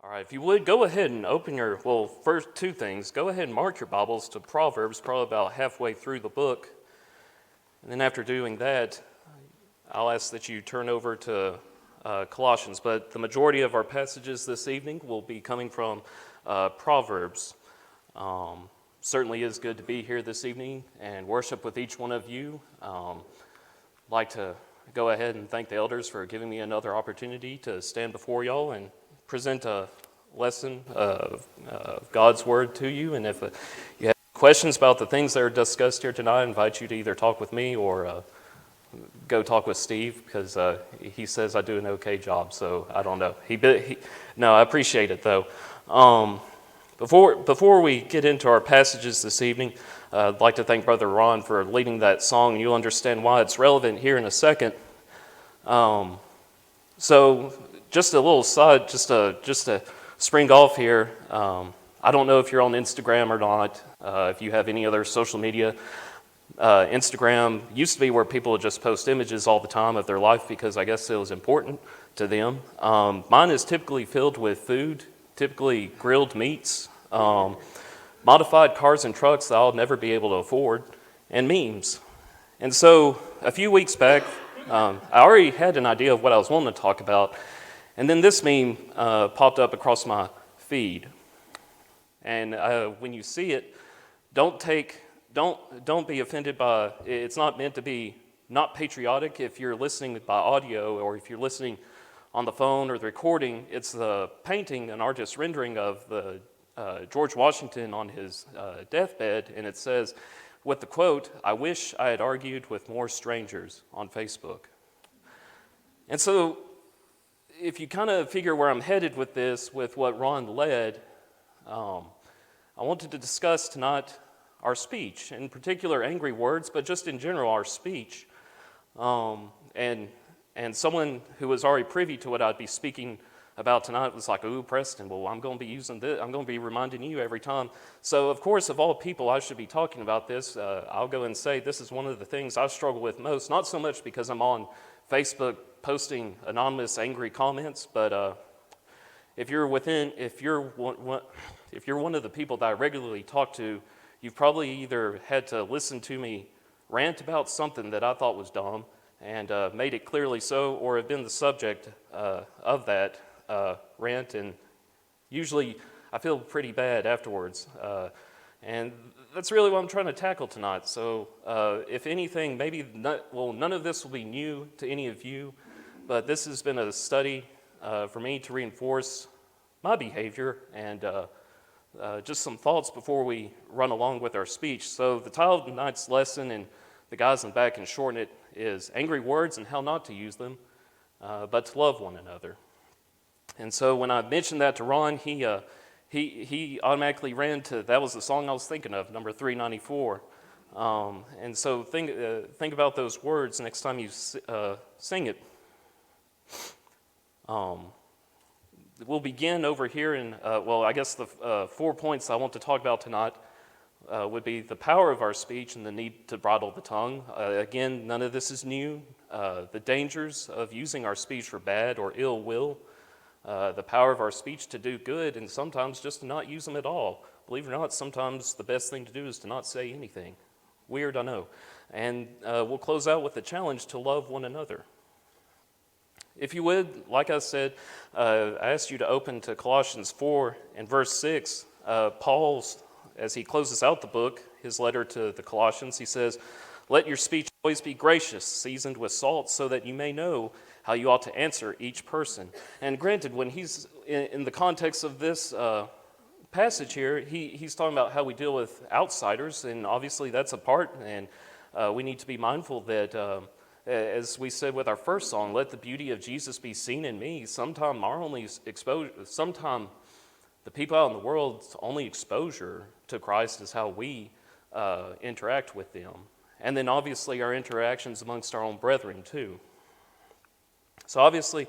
All right, if you would, go ahead and open first two things. Go ahead and mark your Bibles to Proverbs, probably about halfway through the book. And then after doing that, I'll ask that you turn over to Colossians. But the majority of our passages this evening will be coming from Proverbs. Certainly is good to be here this evening and worship with each one of you. I'd like to go ahead and thank the elders for giving me another opportunity to stand before y'all and present a lesson of God's Word to you. And if you have questions about the things that are discussed here tonight, I invite you to either talk with me or go talk with Steve, because he says I do an okay job, so I don't know. No, I appreciate it, though. Before we get into our passages this evening, I'd like to thank Brother Ron for leading that song. You'll understand why it's relevant here in a second. So just a little side, just to spring off here. I don't know if you're on Instagram or not, if you have any other social media. Instagram used to be where people would just post images all the time of their life because I guess it was important to them. Mine is typically filled with food, typically grilled meats, modified cars and trucks that I'll never be able to afford, and memes. And so a few weeks back, I already had an idea of what I was wanting to talk about, and then this meme popped up across my feed. And when you see it, don't be offended by, it's not meant to be not patriotic. If you're listening by audio or if you're listening on the phone or the recording, it's the painting, an artist's rendering of the George Washington on his deathbed, and it says, with the quote, "I wish I had argued with more strangers," on Facebook. And so if you kind of figure where I'm headed with this, with what Ron led, I wanted to discuss tonight our speech, in particular angry words, but just in general our speech. And someone who was already privy to what I'd be speaking about tonight was like, "Ooh, Preston, well, I'm going to be using this. I'm going to be reminding you every time." So, of course, of all people I should be talking about this, I'll go and say this is one of the things I struggle with most, not so much because I'm on Facebook posting anonymous angry comments, but if you're one of the people that I regularly talk to, you've probably either had to listen to me rant about something that I thought was dumb and made it clearly so, or have been the subject of that rant, and usually I feel pretty bad afterwards. And that's really what I'm trying to tackle tonight. So if anything, none of this will be new to any of you, but this has been a study for me to reinforce my behavior and just some thoughts before we run along with our speech. So the title of tonight's lesson, and the guys in the back can shorten it, is Angry Words and How Not to Use Them, but to Love One Another. And so when I mentioned that to Ron, he automatically ran to, that was the song I was thinking of, number 394. And so think about those words next time you sing it. We'll begin over here in, I guess the 4 points I want to talk about tonight would be the power of our speech and the need to bridle the tongue. Again, none of this is new. The dangers of using our speech for bad or ill will. The power of our speech to do good, and sometimes just to not use them at all. Believe it or not, sometimes the best thing to do is to not say anything. Weird, I know. And we'll close out with the challenge to love one another. If you would, like I said, I asked you to open to Colossians 4 and verse 6. Paul's, as he closes out the book, his letter to the Colossians, he says, "Let your speech always be gracious, seasoned with salt, so that you may know how you ought to answer each person." And granted, when he's in the context of this passage here, he's talking about how we deal with outsiders, and obviously that's a part, and we need to be mindful that, as we said with our first song, let the beauty of Jesus be seen in me. Sometime the people out in the world's only exposure to Christ is how we interact with them. And then obviously our interactions amongst our own brethren too. So obviously,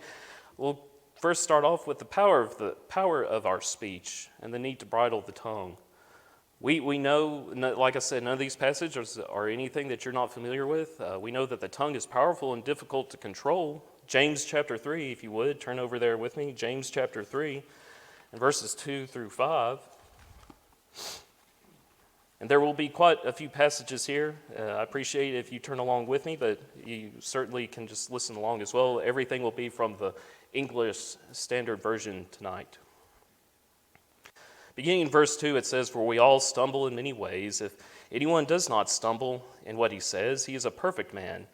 we'll first start off with the power of our speech and the need to bridle the tongue. We know, like I said, none of these passages are anything that you're not familiar with. We know that the tongue is powerful and difficult to control. James chapter 3, if you would, turn over there with me. James chapter 3. in verses 2 through 5. And there will be quite a few passages here. I appreciate it if you turn along with me, but you certainly can just listen along as well. Everything will be from the English Standard Version tonight. Beginning in verse 2, it says, "For we all stumble in many ways. If anyone does not stumble in what he says, he is a perfect man,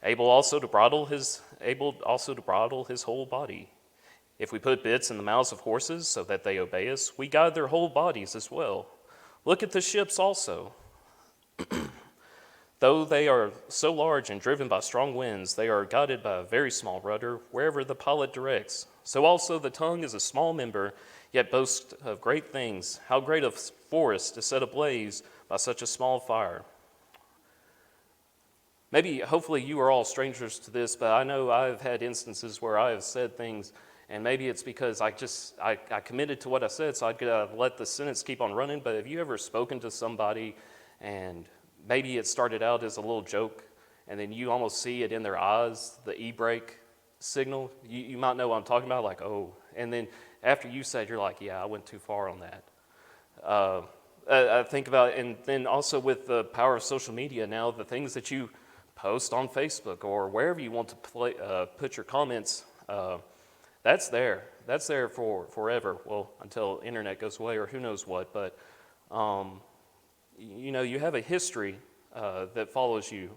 able also to bridle his whole body. If we put bits in the mouths of horses so that they obey us, we guide their whole bodies as well. Look at the ships also. Though they are so large and driven by strong winds, they are guided by a very small rudder wherever the pilot directs. So also the tongue is a small member, yet boasts of great things. How great a forest is set ablaze by such a small fire." Hopefully you are all strangers to this, but I know I've had instances where I have said things, and maybe it's because I committed to what I said, so I'd let the sentence keep on running. But have you ever spoken to somebody and maybe it started out as a little joke, and then you almost see it in their eyes, the e-brake signal? You might know what I'm talking about, like, oh. And then after you said, you're like, yeah, I went too far on that. I think about, and then also with the power of social media now, the things that you post on Facebook or wherever you want to put your comments, that's there. That's there for forever. Well, until internet goes away or who knows what. But you have a history that follows you,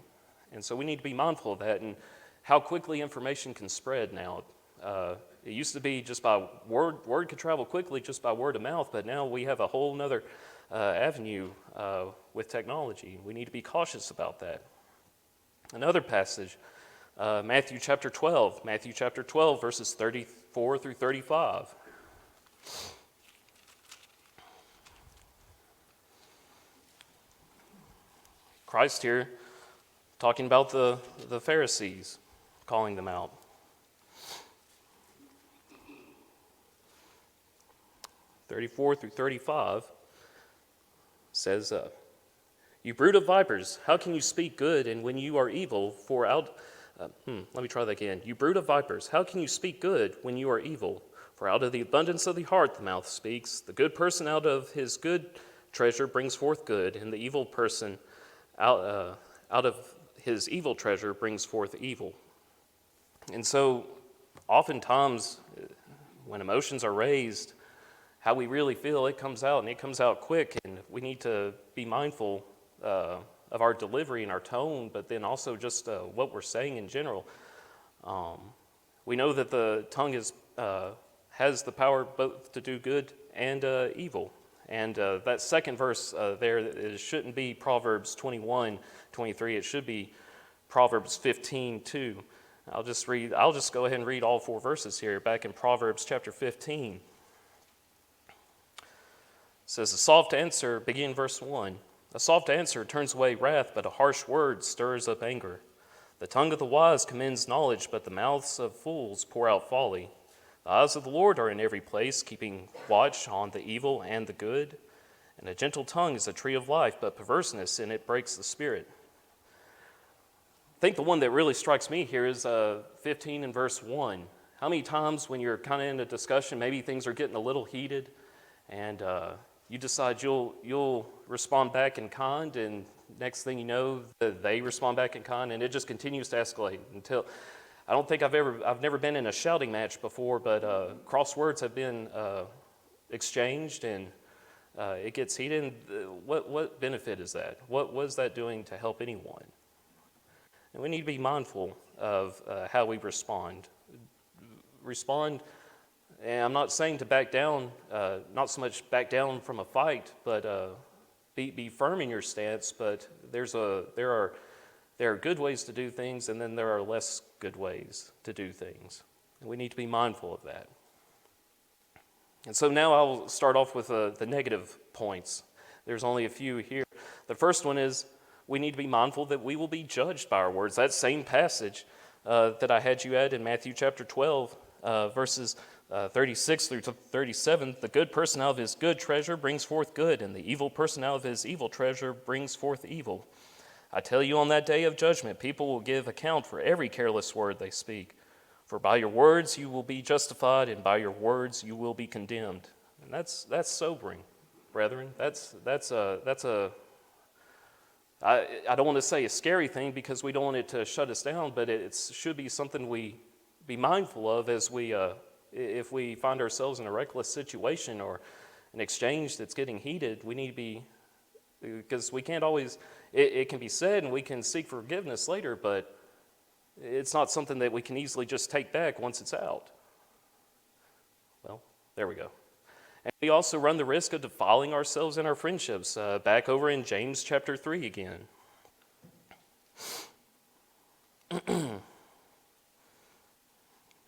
and so we need to be mindful of that and how quickly information can spread now. It used to be just by word. Word could travel quickly just by word of mouth, but now we have a whole nother avenue with technology. We need to be cautious about that. Another passage, Matthew chapter 12, verses 34 through 35. Christ here talking about the Pharisees, calling them out. (34 through 35) says, "You brood of vipers, how can you speak good and when you are evil? Let me try that again. You brood of vipers, how can you speak good when you are evil? For out of the abundance of the heart the mouth speaks. The good person out of his good treasure brings forth good, and the evil person out of his evil treasure brings forth evil." And so oftentimes when emotions are raised, how we really feel, it comes out, and it comes out quick, and we need to be mindful of our delivery and our tone, but then also just what we're saying in general. We know that the tongue has the power both to do good and evil. And that second verse there, it shouldn't be Proverbs 21:23. It should be Proverbs 15:2. I'll just go ahead and read all four verses here. Back in Proverbs chapter 15. It says, begin verse 1. "A soft answer turns away wrath, but a harsh word stirs up anger. The tongue of the wise commends knowledge, but the mouths of fools pour out folly. The eyes of the Lord are in every place, keeping watch on the evil and the good. And a gentle tongue is a tree of life, but perverseness in it breaks the spirit." I think the one that really strikes me here is 15 and verse 1. How many times when you're kind of in a discussion, maybe things are getting a little heated, and you decide you'll respond back in kind, and next thing you know, they respond back in kind, and it just continues to escalate until... I don't think I've never been in a shouting match before, but crosswords have been exchanged, and it gets heated. What benefit is that? What was that doing to help anyone? And we need to be mindful of how we respond. And I'm not saying to back down, not so much back down from a fight, but be firm in your stance. But there are good ways to do things, and then there are less good ways to do things. And we need to be mindful of that. And so now I'll start off with the negative points. There's only a few here. The first one is we need to be mindful that we will be judged by our words. That same passage that I had you at in Matthew chapter 12, verses 36 through 37, "The good person out of his good treasure brings forth good, and the evil person out of his evil treasure brings forth evil. I tell you, on that day of judgment, people will give account for every careless word they speak. For by your words you will be justified, and by your words you will be condemned. And that's sobering, brethren. I don't want to say a scary thing because we don't want it to shut us down, but it should be something we be mindful of as if we find ourselves in a reckless situation or an exchange that's getting heated. We need to be, because we can't always, it can be said and we can seek forgiveness later, but it's not something that we can easily just take back once it's out. Well, there we go. And we also run the risk of defiling ourselves in our friendships. Back over in James chapter 3 again.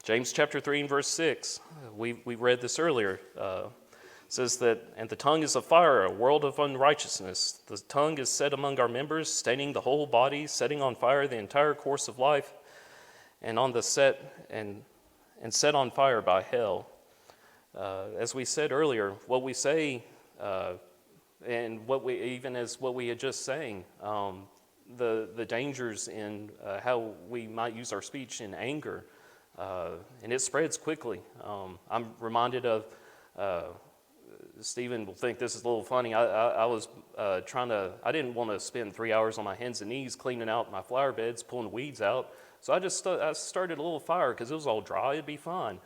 James chapter 3 and verse 6. We read this earlier. It says that, and the tongue is a fire, a world of unrighteousness. The tongue is set among our members, staining the whole body, setting on fire the entire course of life, and set on fire by hell. As we said earlier, what we say, and what we had just saying, the dangers in how we might use our speech in anger, and it spreads quickly. I'm reminded of, Stephen will think this is a little funny. I was I didn't want to spend 3 hours on my hands and knees cleaning out my flower beds, pulling weeds out. So I started a little fire because it was all dry. It'd be fine.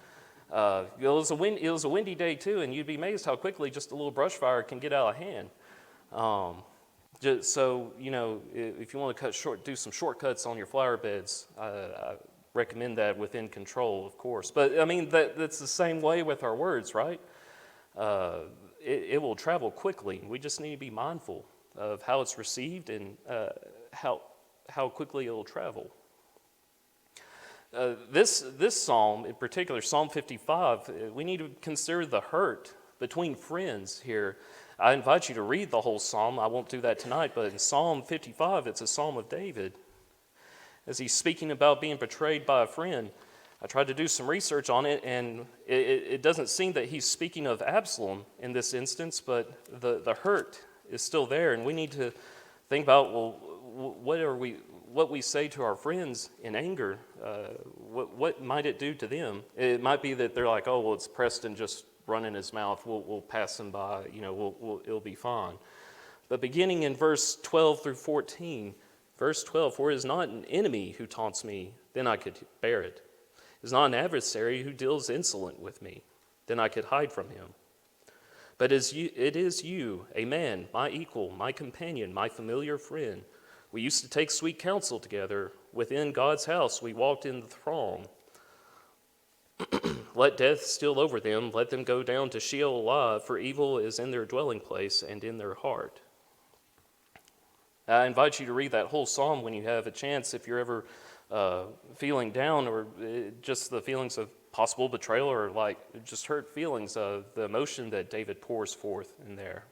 It was a windy day too, and you'd be amazed how quickly just a little brush fire can get out of hand. So if you want to do some shortcuts on your flower beds, I recommend that within control, of course. But I mean that's the same way with our words, right? It will travel quickly. We just need to be mindful of how it's received and how quickly it will travel. This psalm in particular, Psalm 55, we need to consider the hurt between friends here. I invite you to read the whole psalm. I won't do that tonight, but in Psalm 55, it's a psalm of David. As he's speaking about being betrayed by a friend, I tried to do some research on it, and it doesn't seem that he's speaking of Absalom in this instance, but the hurt is still there, and we need to think about, well, what we say to our friends in anger, what might it do to them? It might be that they're like, oh, well, it's Preston just running his mouth. We'll pass him by. It'll be fine. But beginning in verse 12 through 14, verse 12, for it is not an enemy who taunts me, then I could bear it. It is not an adversary who deals insolent with me, then I could hide from him. But it is you, a man, my equal, my companion, my familiar friend. We used to take sweet counsel together. Within God's house we walked in the throng. Let death steal over them. Let them go down to Sheol alive, for evil is in their dwelling place and in their heart. I invite you to read that whole psalm when you have a chance, if you're ever feeling down or just the feelings of possible betrayal or like just hurt feelings of the emotion that David pours forth in there.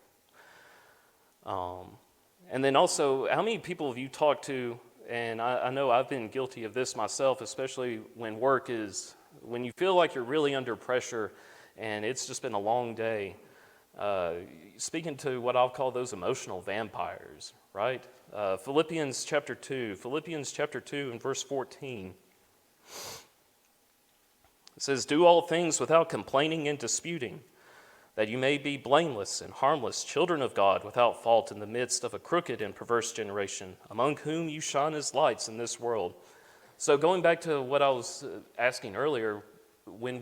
And then also, how many people have you talked to, and I know I've been guilty of this myself, especially when when you feel like you're really under pressure and it's just been a long day, speaking to what I'll call those emotional vampires, right? Philippians chapter 2 and verse 14. It says, do all things without complaining and disputing, that you may be blameless and harmless, children of God, without fault in the midst of a crooked and perverse generation, among whom you shine as lights in this world. So going back to what I was asking earlier, when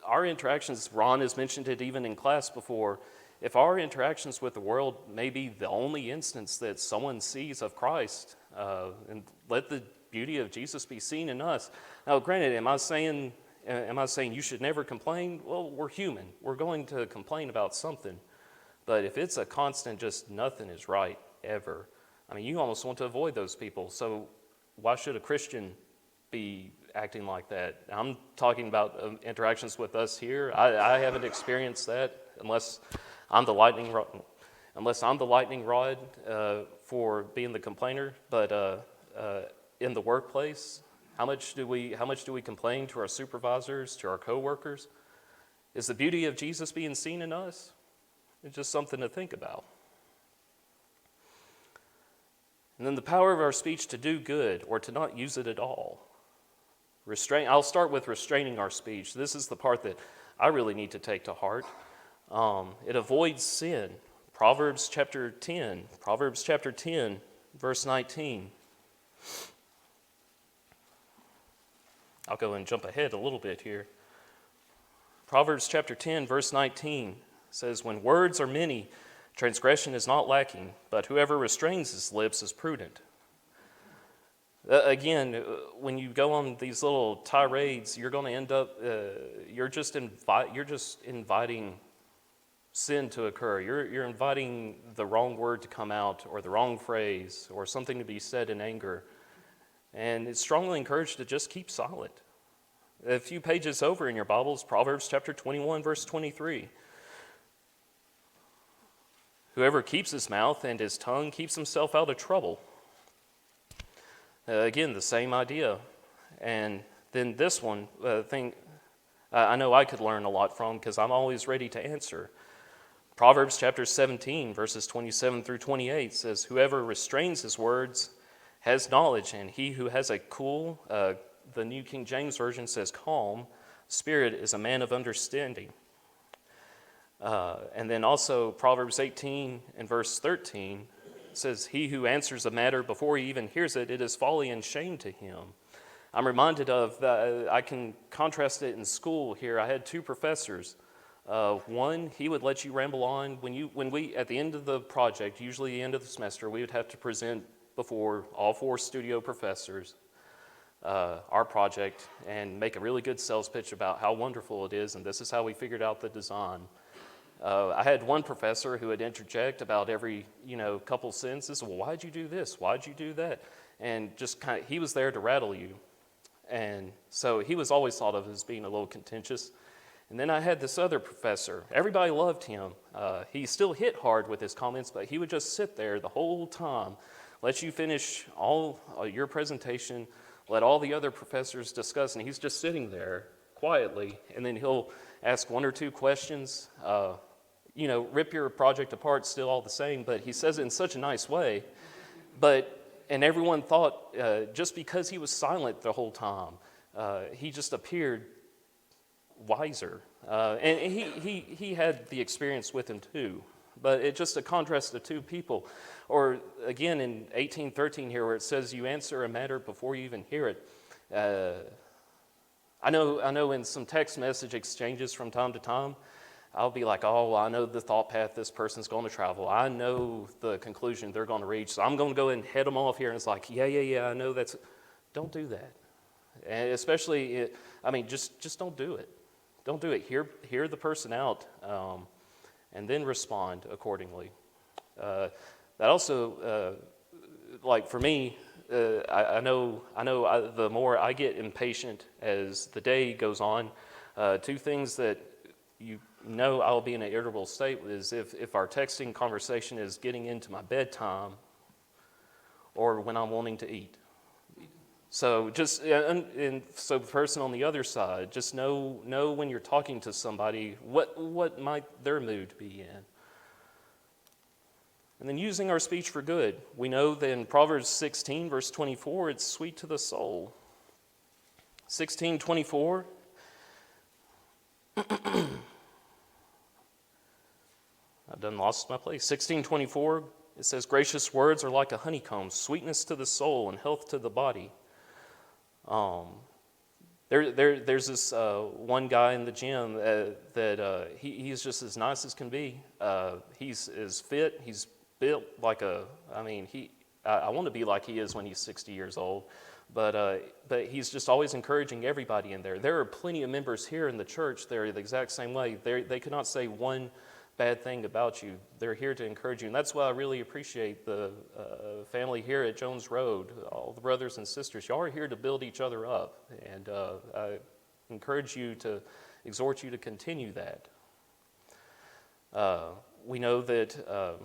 our interactions, Ron has mentioned it even in class before, if our interactions with the world may be the only instance that someone sees of Christ, and let the beauty of Jesus be seen in us. Now, granted, am I saying you should never complain? Well, we're human. We're going to complain about something. But if it's a constant, just nothing is right ever, I mean, you almost want to avoid those people. So why should a Christian be acting like that? I'm talking about interactions with us here. I haven't experienced that unless I'm the lightning rod for being the complainer. But in the workplace, how much do we complain to our supervisors, to our coworkers? Is the beauty of Jesus being seen in us? It's just something to think about. And then the power of our speech to do good or to not use it at all. I'll start with restraining our speech. This is the part that I really need to take to heart. It avoids sin. Proverbs chapter 10, verse 19. I'll go and jump ahead a little bit here. Proverbs chapter 10, verse 19 says, when words are many, transgression is not lacking, but whoever restrains his lips is prudent. Again, when you go on these little tirades, you're going to end up, you're just inviting sin to occur. You're inviting the wrong word to come out, or the wrong phrase, or something to be said in anger. And it's strongly encouraged to just keep silent. A few pages over in your Bibles, Proverbs chapter 21, verse 23. Whoever keeps his mouth and his tongue keeps himself out of trouble. Again, the same idea. And then this one, I know I could learn a lot from, because I'm always ready to answer. Proverbs chapter 17, verses 27 through 28 says, whoever restrains his words has knowledge, and he who has a cool, the New King James Version says calm, spirit is a man of understanding. And then also Proverbs 18 and verse 13 says, he who answers a matter before he even hears it, it is folly and shame to him. I'm reminded of, I can contrast it in school here. I had two professors. One, he would let you ramble on. When we, at the end of the project, usually the end of the semester, we would have to present before all 4 studio professors our project and make a really good sales pitch about how wonderful it is, and this is how we figured out the design. I had one professor who would interject about every couple sentences. Well, why'd you do this? Why'd you do that? And just he was there to rattle you. And so he was always thought of as being a little contentious. And then I had this other professor. Everybody loved him. He still hit hard with his comments, but he would just sit there the whole time, let you finish all your presentation, let all the other professors discuss, and he's just sitting there quietly, and then he'll ask 1 or 2 questions, rip your project apart still all the same, but he says it in such a nice way. And everyone thought just because he was silent the whole time, he just appeared wiser. And he had the experience with him too. But it's just a contrast of 2 people. Or again in 18:13 here, where it says you answer a matter before you even hear it. I know in some text message exchanges from time to time, I'll be like, oh, well, I know the thought path this person's going to travel. I know the conclusion they're going to reach, so I'm going to go ahead and head them off here. And it's like, yeah, I know that's... Don't do that. And especially, just don't do it. Don't do it. Hear the person out, and then respond accordingly. That also, for me, I know the more I get impatient as the day goes on, 2 things that I'll be in an irritable state is if our texting conversation is getting into my bedtime or when I'm wanting to eat. So so the person on the other side, just know when you're talking to somebody what might their mood be in. And then using our speech for good. We know that in Proverbs 16, verse 24, it's sweet to the soul. 16:24. I've done lost my place. 16:24, it says, gracious words are like a honeycomb, sweetness to the soul and health to the body. There's this one guy in the gym that he's just as nice as can be. He's as fit. He's built like I want to be like he is when he's 60 years old. But he's just always encouraging everybody in there. There are plenty of members here in the church that are the exact same way. They could not say one bad thing about you. They're here to encourage you. And that's why I really appreciate the family here at Jones Road, all the brothers and sisters. Y'all are here to build each other up. And I encourage you to, exhort you to continue that. We know that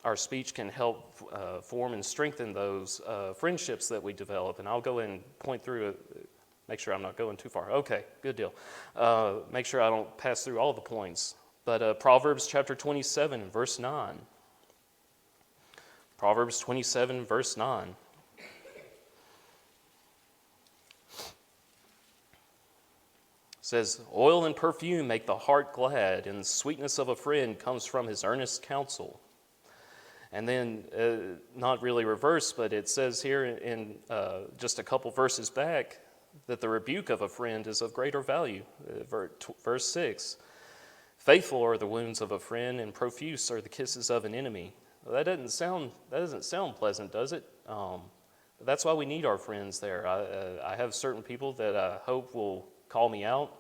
our speech can help form and strengthen those friendships that we develop. And I'll go and point through it, make sure I'm not going too far. Okay, good deal. Make sure I don't pass through all the points. But Proverbs chapter 27, verse 9. Proverbs 27, verse 9. says, oil and perfume make the heart glad, and the sweetness of a friend comes from his earnest counsel. And then, not really reverse, but it says here in just a couple verses back that the rebuke of a friend is of greater value. Verse 6, faithful are the wounds of a friend, and profuse are the kisses of an enemy. Well, that doesn't sound pleasant, does it? That's why we need our friends there. I have certain people that I hope will call me out,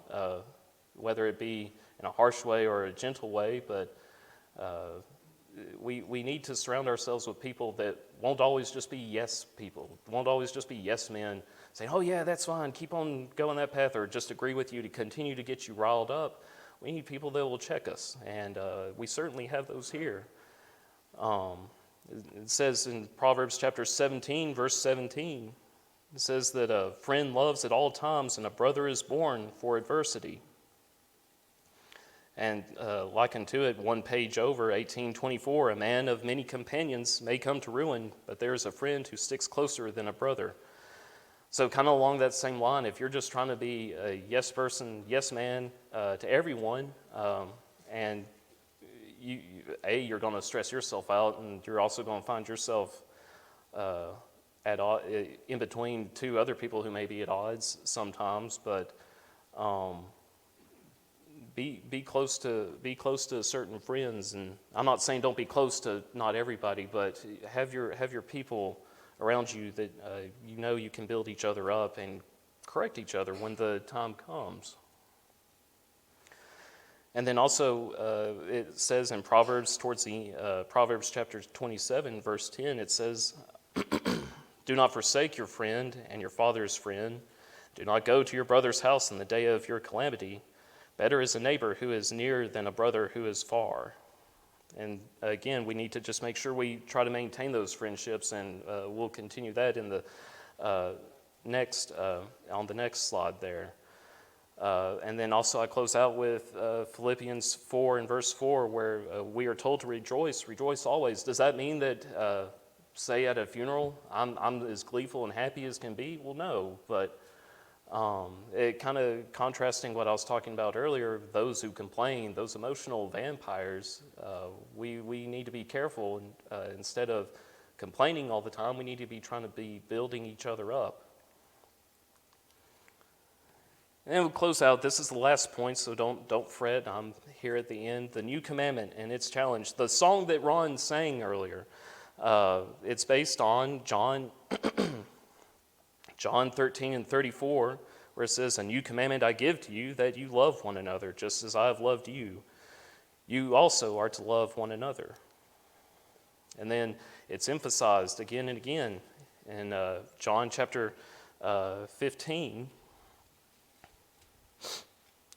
whether it be in a harsh way or a gentle way, but we need to surround ourselves with people that won't always just be yes people, won't always just be yes men, saying, oh yeah, that's fine, keep on going that path, or just agree with you to continue to get you riled up. We need people that will check us, and we certainly have those here. It says in Proverbs chapter 17, verse 17, it says that a friend loves at all times and a brother is born for adversity. And like unto it, one page over, 1824, a man of many companions may come to ruin, but there is a friend who sticks closer than a brother. So kind of along that same line, if you're just trying to be a yes person, yes man to everyone, and you're going to stress yourself out, and you're also going to find yourself in between two other people who may be at odds sometimes, but be close to certain friends. And I'm not saying don't be close to not everybody, but have your people around you that you can build each other up and correct each other when the time comes. And then also it says in Proverbs, towards the Proverbs chapter 27, verse 10, it says, do not forsake your friend and your father's friend. Do not go to your brother's house in the day of your calamity. Better is a neighbor who is near than a brother who is far. And again, we need to just make sure we try to maintain those friendships, and we'll continue that in the on the next slide there. And then also I close out with Philippians 4 and verse 4, where we are told to rejoice always. Does that mean that, say at a funeral, I'm as gleeful and happy as can be? Well, no, but it kind of contrasting what I was talking about earlier, those who complain, those emotional vampires, we need to be careful. And instead of complaining all the time, we need to be trying to be building each other up. And we'll close out. This is the last point, so don't fret. I'm here at the end. The new commandment and its challenge. The song that Ron sang earlier, it's based on John 13 and 34, where it says, a new commandment I give to you, that you love one another, just as I have loved you. You also are to love one another. And then it's emphasized again and again in John chapter 15.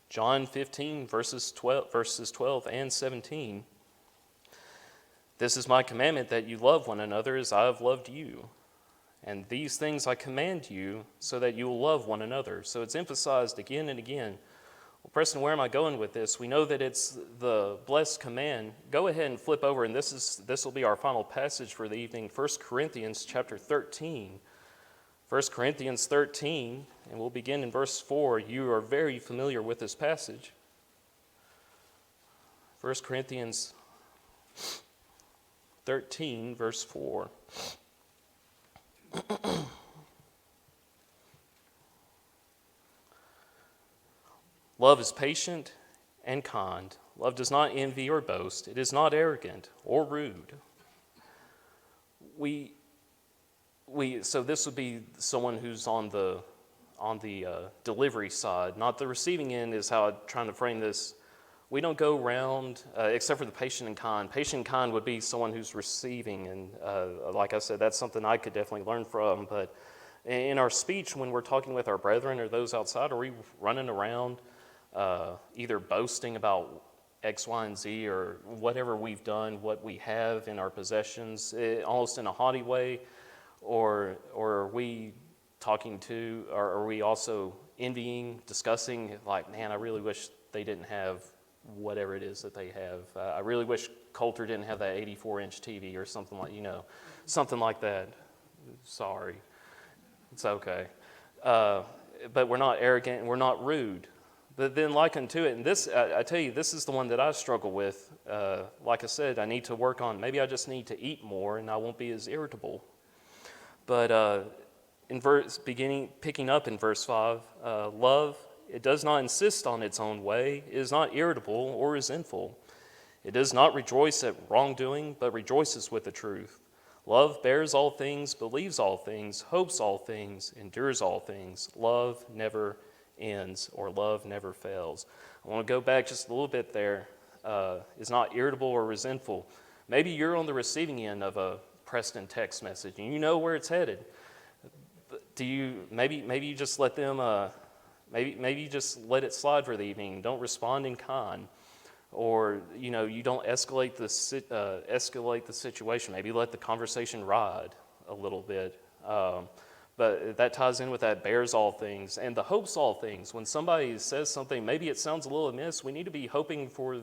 John 15, verses 12 and 17. This is my commandment, that you love one another as I have loved you. And these things I command you, so that you will love one another. So it's emphasized again and again. Well, Preston, where am I going with this? We know that it's the blessed command. Go ahead and flip over, and this will be our final passage for the evening, 1 Corinthians chapter 13. 1 Corinthians 13, and we'll begin in verse 4. You are very familiar with this passage. 1 Corinthians 13, verse 4. Love is patient and kind. Love does not envy or boast. It is not arrogant or rude. So this would be someone who's on the delivery side, not the receiving end is how I'm trying to frame this. We don't go around, except for the patient and kind. Patient and kind would be someone who's receiving, and like I said, that's something I could definitely learn from. But in our speech, when we're talking with our brethren or those outside, are we running around either boasting about X, Y, and Z, or whatever we've done, what we have in our possessions, almost in a haughty way? Or are we talking to, or are we also envying, discussing, like, man, I really wish they didn't have whatever it is that they have. I really wish Coulter didn't have that 84-inch TV or something like that. Sorry. It's okay. But we're not arrogant and we're not rude. But then like unto it, and this, I tell you, this is the one that I struggle with. Like I said, I need to work on, maybe I just need to eat more and I won't be as irritable. But picking up in verse 5, love, it does not insist on its own way, it is not irritable or resentful. It does not rejoice at wrongdoing, but rejoices with the truth. Love bears all things, believes all things, hopes all things, endures all things. Love never ends, or love never fails. I want to go back just a little bit there. Is not irritable or resentful. Maybe you're on the receiving end of a Preston text message, and you know where it's headed. Do you maybe you just let them maybe you just let it slide for the evening? Don't respond in kind, or you don't escalate the situation. Maybe let the conversation ride a little bit. But that ties in with that bears all things and the hopes all things. When somebody says something, maybe it sounds a little amiss, we need to be hoping for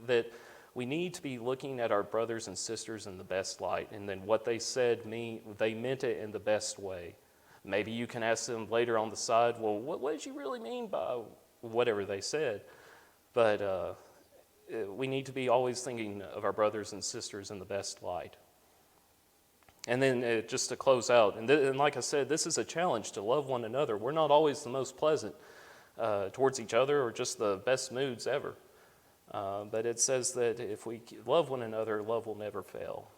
that. We need to be looking at our brothers and sisters in the best light, and then what they said, they meant it in the best way. Maybe you can ask them later on the side, well, what did you really mean by whatever they said? But we need to be always thinking of our brothers and sisters in the best light. And then just to close out, and like I said, this is a challenge to love one another. We're not always the most pleasant towards each other or just the best moods ever. But it says that if we love one another, love will never fail.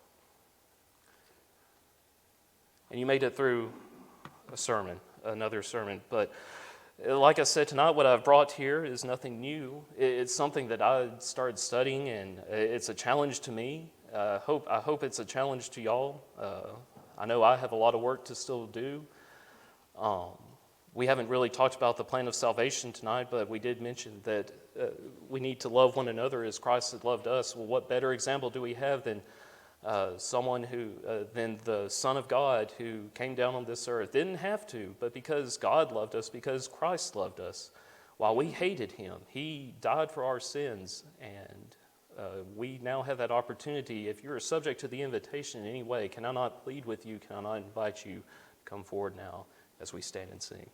And you made it through another sermon. But like I said tonight, what I've brought here is nothing new. It's something that I started studying, and it's a challenge to me. I hope it's a challenge to y'all. I know I have a lot of work to still do. We haven't really talked about the plan of salvation tonight, but we did mention that we need to love one another as Christ had loved us. Well, what better example do we have than than the Son of God who came down on this earth? Didn't have to, but because God loved us, because Christ loved us, while we hated him, he died for our sins, and we now have that opportunity. If you're subject to the invitation in any way, can I not plead with you? Can I not invite you to come forward now as we stand and sing?